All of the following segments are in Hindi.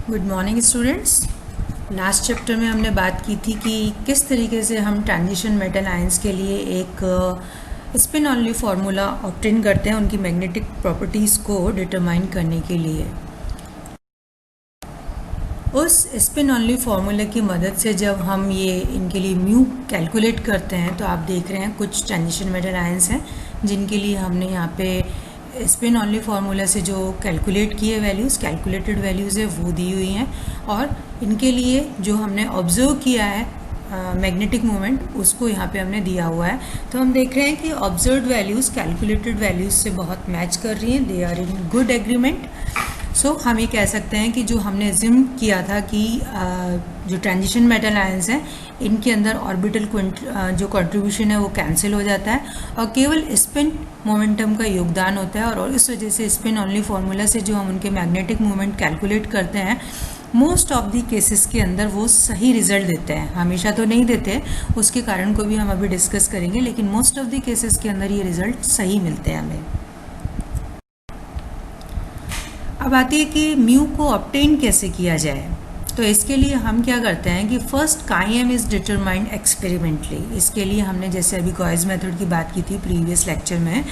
Good morning students. Last chapter में हमने बात की थी कि किस तरीके से हम ट्रांजिशन मेटल आयंस के लिए एक स्पिन ऑनली फार्मूला ऑब्टेन करते हैं उनकी मैग्नेटिक प्रॉपर्टीज़ को डिटरमाइन करने के लिए। उस स्पिन ऑनली फार्मूला की मदद से जब हम ये इनके लिए म्यू कैलकुलेट करते हैं तो आप देख रहे हैं कुछ ट्रांजिशन मेटल आयंस हैं जिनके लिए हमने यहाँ पे स्पिन ऑनली फार्मूला से जो कैलकुलेट किए वैल्यूज़ कैलकुलेटेड वैल्यूज़ है वो दी हुई हैं, और इनके लिए जो हमने ऑब्जर्व किया है मैग्नेटिक मोमेंट उसको यहाँ पे हमने दिया हुआ है। तो हम देख रहे हैं कि ऑब्जर्व्ड वैल्यूज़ कैलकुलेटेड वैल्यूज़ से बहुत मैच कर रही हैं, they are in good agreement. So हम ये कह सकते हैं कि जो हमने जिम किया था कि जो ट्रांजिशन मेटल आयंस हैं इनके अंदर ऑर्बिटल जो कंट्रीब्यूशन है वो कैंसिल हो जाता है और केवल स्पिन मोमेंटम का योगदान होता है, और इस वजह से स्पिन ऑनली फार्मूला से जो हम उनके मैग्नेटिक मोमेंट कैलकुलेट करते हैं मोस्ट ऑफ दी केसेस के अंदर वो सही रिजल्ट देते हैं। हमेशा तो नहीं देते, उसके कारण को भी हम अभी डिस्कस करेंगे, लेकिन मोस्ट ऑफ दी केसेस के अंदर ये रिजल्ट सही मिलते हैं हमें। अब आती है कि म्यू को ऑब्टेन कैसे किया जाए। तो इसके लिए हम क्या करते हैं कि फर्स्ट काईएम इज़ डिटरमाइंड एक्सपेरिमेंटली। इसके लिए हमने जैसे अभी गॉयज मेथड की बात की थी प्रीवियस लेक्चर में,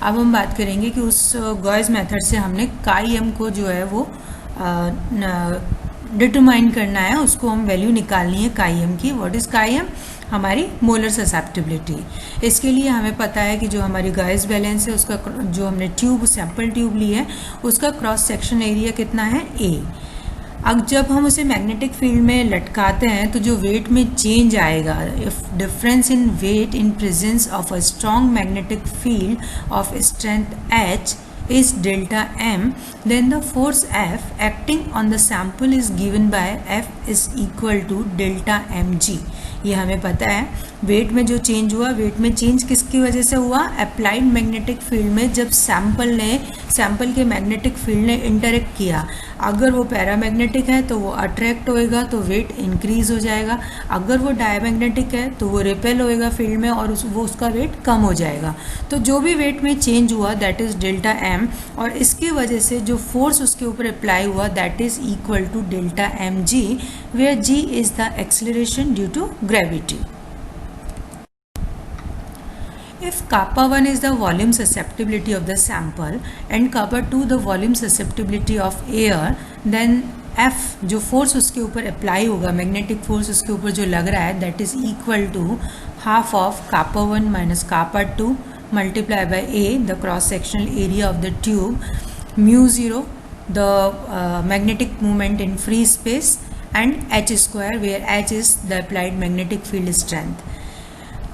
अब हम बात करेंगे कि उस गॉयज मेथड से हमने काईएम को जो है वो डिटरमाइन करना है, उसको हम वैल्यू निकालनी है काईएम की। What is chi M? हमारी मोलर ससेप्टिबिलिटी। इसके लिए हमें पता है कि जो हमारी गॉयज बैलेंस है उसका जो हमने सैम्पल ट्यूब ली है उसका क्रॉस सेक्शन एरिया कितना है, ए। अब जब हम उसे मैग्नेटिक फील्ड में लटकाते हैं तो जो वेट में चेंज आएगा, if difference in weight in presence of a strong magnetic field of strength H is delta m, then the force F acting on the sample is given by F is equal to delta mg। ये हमें पता है वेट में जो चेंज हुआ, वेट में चेंज किसकी वजह से हुआ? अप्लाइड मैग्नेटिक फील्ड में जब सैंपल के मैग्नेटिक फील्ड ने इंटरेक्ट किया। अगर वो पैरामैग्नेटिक है तो वो अट्रैक्ट होएगा तो वेट इंक्रीज हो जाएगा, अगर वो डायमैग्नेटिक है तो वो रिपेल होएगा फील्ड में और वो उसका वेट कम हो जाएगा। तो जो भी वेट में चेंज हुआ दैट इज़ डेल्टा एम, और इसकी वजह से जो फोर्स उसके ऊपर अप्लाई हुआ that is equal to delta m g, where g is the acceleration due to gravity. If kappa 1 is the volume susceptibility of the sample and kappa 2 the volume susceptibility of air, then F जो फोर्स उसके ऊपर अप्लाई होगा, मैग्नेटिक फोर्स उसके ऊपर जो लग रहा है that is equal to half of kappa 1 minus kappa 2 multiply by A the cross sectional area of the tube, mu zero the magnetic movement in free space and H square where H is the applied magnetic field strength.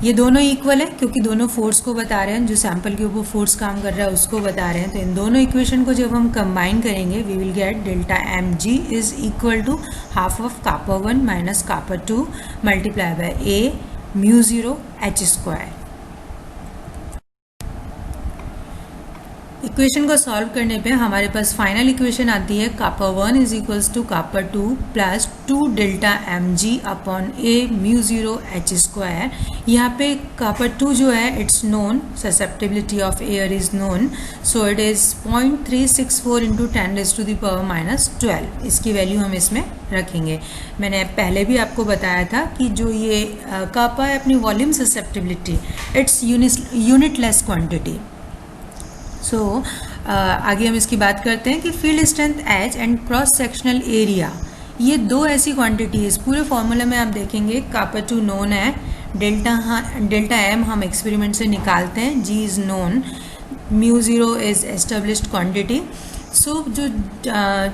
ये दोनों इक्वल है क्योंकि दोनों फोर्स को बता रहे हैं, जो सैंपल के ऊपर फोर्स काम कर रहा है उसको बता रहे हैं। तो इन दोनों इक्वेशन को जब हम कंबाइन करेंगे we will get delta m g is equal to half of kappa 1 minus kappa 2 multiply by a mu zero H square. Equation को सॉल्व करने पे हमारे पास फाइनल इक्वेशन आती है kappa 1 is equals to kappa 2 plus 2 delta m g upon a mu zero H square. यहाँ पे kappa 2 जो है it's known, susceptibility of air is known, so it is 0.364 into 10⁻⁻12। इसकी वैल्यू हम इसमें रखेंगे। मैंने पहले भी आपको बताया था कि जो ये kappa है अपनी volume susceptibility it's unitless quantity. So आगे हम इसकी बात करते हैं कि field strength H and cross sectional area, ये दो ऐसी क्वांटिटीज़ पूरे फॉर्मूला में आप देखेंगे। kappa 2 नोन है, डेल्टा एम हम एक्सपेरिमेंट से निकालते हैं, g is known, mu zero is established quantity. So जो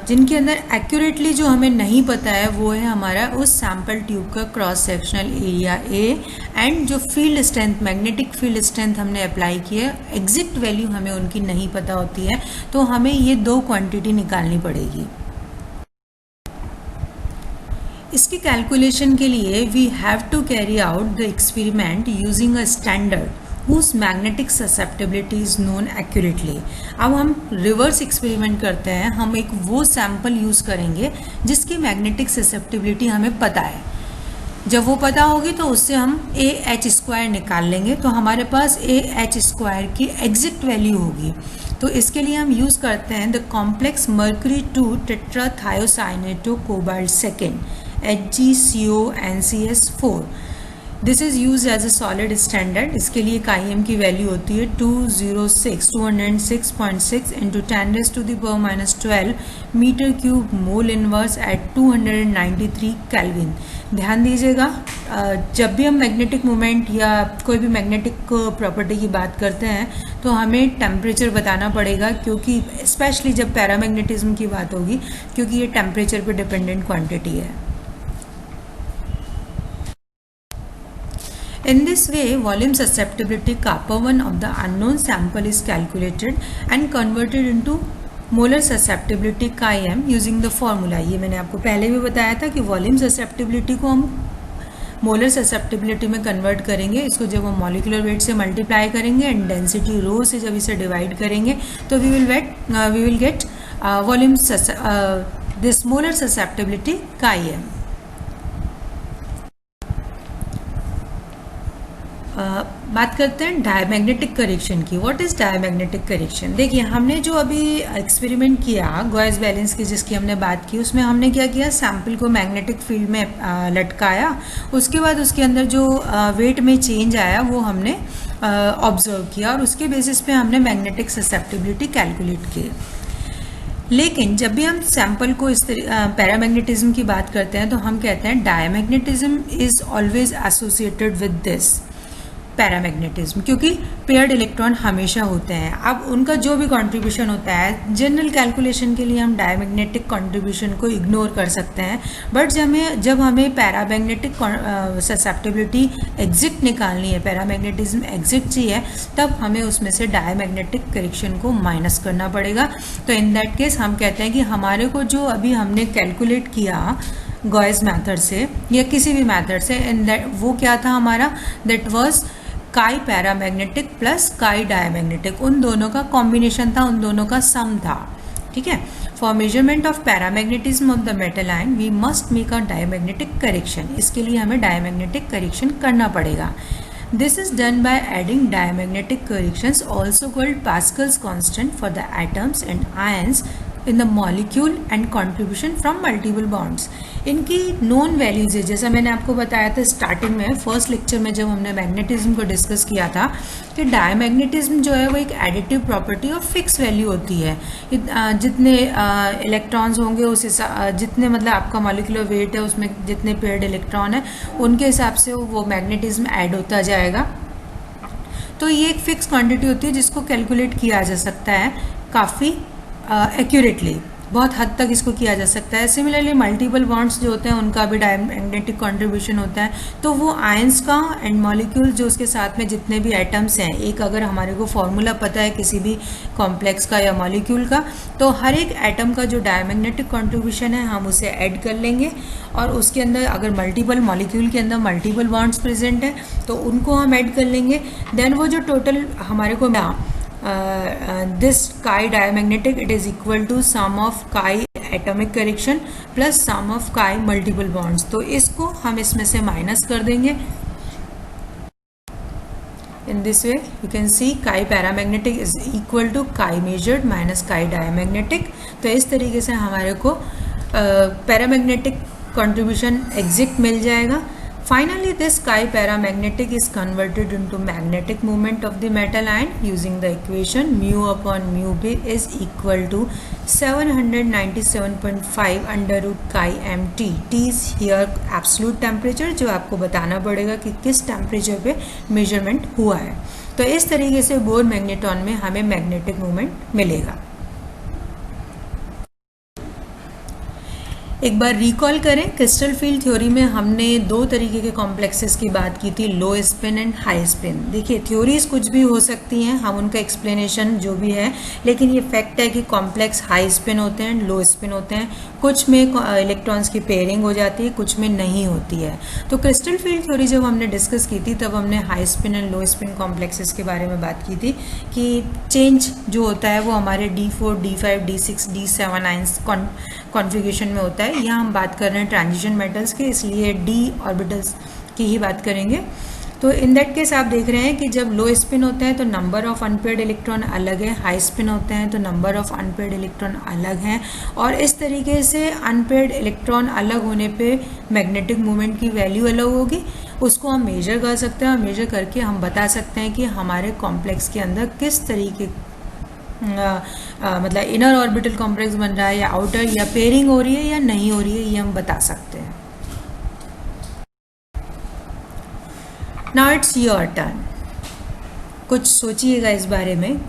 जिनके अंदर एक्यूरेटली जो हमें नहीं पता है वो है हमारा उस सैम्पल ट्यूब का cross sectional area A, and जो field strength magnetic field strength हमने अप्लाई की है एग्जैक्ट वैल्यू हमें उनकी नहीं पता होती है, तो हमें ये दो क्वांटिटी निकालनी पड़ेगी। इसकी कैलकुलेशन के लिए we have to carry out the experiment using a standard whose magnetic susceptibility is known accurately। अब हम रिवर्स एक्सपेरिमेंट करते हैं, हम एक वो सैंपल यूज़ करेंगे जिसकी मैग्नेटिक ससेप्टिबिलिटी हमें पता है। जब वो पता होगी तो उससे हम AH² निकाल लेंगे, तो हमारे पास AH² की एग्जैक्ट वैल्यू होगी। तो इसके लिए हम यूज़ करते हैं the complex mercury 2 tetrathiocyanato cobalt second HgCONCS4। This is use as a solid standard. इसके लिए काईएम की वैल्यू होती है 206.6 into 10⁻⁻12 metre cube mole inverse at 293 kelvin. ध्यान दीजिएगा, जब भी हम मैग्नेटिक मोमेंट या कोई भी मैग्नेटिक प्रॉपर्टी की बात करते हैं तो हमें टेम्परेचर बताना पड़ेगा, क्योंकि स्पेशली जब पैरामैग्नेटिज्म की बात होगी, क्योंकि ये टेम्परेचर पे डिपेंडेंट क्वांटिटी है। In this way, volume susceptibility kappa1 of the unknown sample is calculated and converted into molar susceptibility Chi-m using the formula। ये मैंने आपको पहले भी बताया था कि वॉल्यूम ससेप्टिबिलिटी को हम मोलर ससेप्टिबिलिटी में कन्वर्ट करेंगे। इसको जब हम मॉलिक्यूलर वेट से मल्टीप्लाई करेंगे एंड डेंसिटी रो से जब इसे डिवाइड करेंगे तो we will get volume this molar susceptibility Chi-m। बात करते हैं डायमैग्नेटिक करेक्शन की। What is diamagnetic correction? देखिए, हमने जो अभी एक्सपेरिमेंट किया गॉस बैलेंस की, जिसकी हमने बात की, उसमें हमने क्या किया, सैंपल को मैग्नेटिक फील्ड में लटकाया। उसके बाद उसके अंदर जो वेट में चेंज आया वो हमने ऑब्जर्व किया और उसके बेसिस पे हमने मैग्नेटिक ससेप्टिबिलिटी कैलकुलेट की। लेकिन जब भी हम सैंपल को इस पैरामैग्नेटिज्म की बात करते हैं तो हम कहते हैं diamagnetism is always associated with this paramagnetism, क्योंकि पेयर्ड इलेक्ट्रॉन हमेशा होते हैं। अब उनका जो भी कंट्रीब्यूशन होता है, जनरल कैलकुलेशन के लिए हम डायमैग्नेटिक कंट्रीब्यूशन को इग्नोर कर सकते हैं, बट जब हमें पैरामैग्नेटिक ससेप्टिबिलिटी एग्जैक्ट निकालनी है, पैरामैग्नेटिज्म एग्जैक्ट चाहिए, तब हमें उसमें से डायमैग्नेटिक करेक्शन को माइनस करना पड़ेगा। तो इन दैट केस हम कहते हैं कि हमारे को जो अभी हमने कैलकुलेट किया गॉस मैथड से या किसी भी मैथड से, इन दैट वो क्या था हमारा, दैट वाज काई पैरामैग्नेटिक प्लस काई डायमैग्नेटिक, उन दोनों का कॉम्बिनेशन था, उन दोनों का सम था। ठीक है। For measurement of paramagnetism of the metal ion we must make a diamagnetic correction. इसके लिए हमें डायमैग्नेटिक करेक्शन करना पड़ेगा। This is done by adding diamagnetic corrections also called Pascal's constant for the atoms and ions in the molecule and contribution from multiple bonds. इनकी नोन वैल्यूज है, जैसा मैंने आपको बताया था स्टार्टिंग में फर्स्ट लेक्चर में जब हमने मैग्नेटिज्म को डिस्कस किया था कि डायमैग्नेटिज्म जो है वो एक एडिटिव प्रॉपर्टी और फिक्स वैल्यू होती है। जितने इलेक्ट्रॉन्स होंगे उस हिसाब, जितने मतलब आपका मॉलिक्यूलर वेट है उसमें जितने पेयर्ड इलेक्ट्रॉन है उनके हिसाब से वो मैग्नेटिज्म ऐड होता जाएगा। तो ये एक फिक्स क्वांटिटी होती है जिसको कैलकुलेट किया जा सकता है काफ़ी एक्यूरेटली, बहुत हद तक इसको किया जा सकता है। सिमिलरली मल्टीपल बॉन्ड्स जो होते हैं उनका भी डायमैग्नेटिक कंट्रीब्यूशन होता है। तो वो आयंस का एंड मॉलिक्यूल जो उसके साथ में जितने भी एटम्स हैं, एक अगर हमारे को फॉर्मूला पता है किसी भी कॉम्प्लेक्स का या मॉलिक्यूल का, तो हर एक एटम का जो डायमैग्नेटिक कंट्रीब्यूशन है हम उसे ऐड कर लेंगे और उसके अंदर अगर मल्टीपल मॉलिक्यूल के अंदर मल्टीपल बॉन्ड्स प्रेजेंट है तो उनको हम ऐड कर लेंगे। देन वो जो टोटल हमारे को this chi diamagnetic it is equal to sum of chi atomic correction plus sum of chi multiple bonds। तो इसको हम इसमें से माइनस कर देंगे। In this way you can see chi paramagnetic is equal to chi measured minus chi diamagnetic। तो इस तरीके से हमारे को पैरामैग्नेटिक कंट्रीब्यूशन एग्जैक्ट मिल जाएगा। Finally, this chi paramagnetic is converted into magnetic moment of the metal ion using the equation mu upon mu b is equal to 797.5 under root chi mt। T is here absolute temperature, जो आपको बताना पड़ेगा कि किस टेम्परेचर पे मेजरमेंट हुआ है। तो इस तरीके से बोर मैग्नेट्रॉन में हमें मैग्नेटिक मोमेंट मिलेगा। एक बार रिकॉल करें, क्रिस्टल फील्ड थ्योरी में हमने दो तरीके के कॉम्प्लेक्सेस की बात की थी, लो स्पिन एंड हाई स्पिन। देखिए थ्योरीज कुछ भी हो सकती हैं, हम उनका एक्सप्लेनेशन जो भी है, लेकिन ये फैक्ट है कि कॉम्प्लेक्स हाई स्पिन होते हैं, लो स्पिन होते हैं। कुछ में इलेक्ट्रॉन्स की पेयरिंग हो जाती है, कुछ में नहीं होती है। तो क्रिस्टल फील्ड थ्योरी जब हमने डिस्कस की थी तब हमने high spin and low spin complexes के बारे में बात की थी कि चेंज जो होता है वो हमारे D4, D5, D6, D7 ions configuration में होता है। है। यहाँ हम बात कर रहे हैं ट्रांजिशन मेटल्स की, इसलिए डी ऑर्बिटल्स की ही बात करेंगे। तो इन दैट केस आप देख रहे हैं कि जब लो स्पिन होता है तो नंबर ऑफ अनपेयर्ड इलेक्ट्रॉन अलग है, हाई स्पिन होते हैं तो नंबर ऑफ अनपेयर्ड इलेक्ट्रॉन अलग हैं, और इस तरीके से अनपेयर्ड इलेक्ट्रॉन अलग होने पे मैग्नेटिक मोमेंट की वैल्यू अलग होगी। उसको हम मेजर कर सकते हैं और मेजर करके हम बता सकते हैं कि हमारे कॉम्प्लेक्स के अंदर किस तरीके मतलब इनर ऑर्बिटल कॉम्प्लेक्स बन रहा है या आउटर, या पेयरिंग हो रही है या नहीं हो रही है, ये हम बता सकते हैं। Now it's your turn. कुछ सोचिएगा इस बारे में,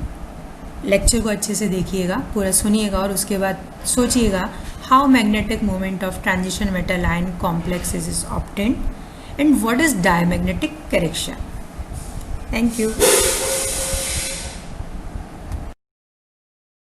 लेक्चर को अच्छे से देखिएगा, पूरा सुनिएगा और उसके बाद सोचिएगा how magnetic moment of transition metal ion complex is obtained and what is diamagnetic correction. Thank you.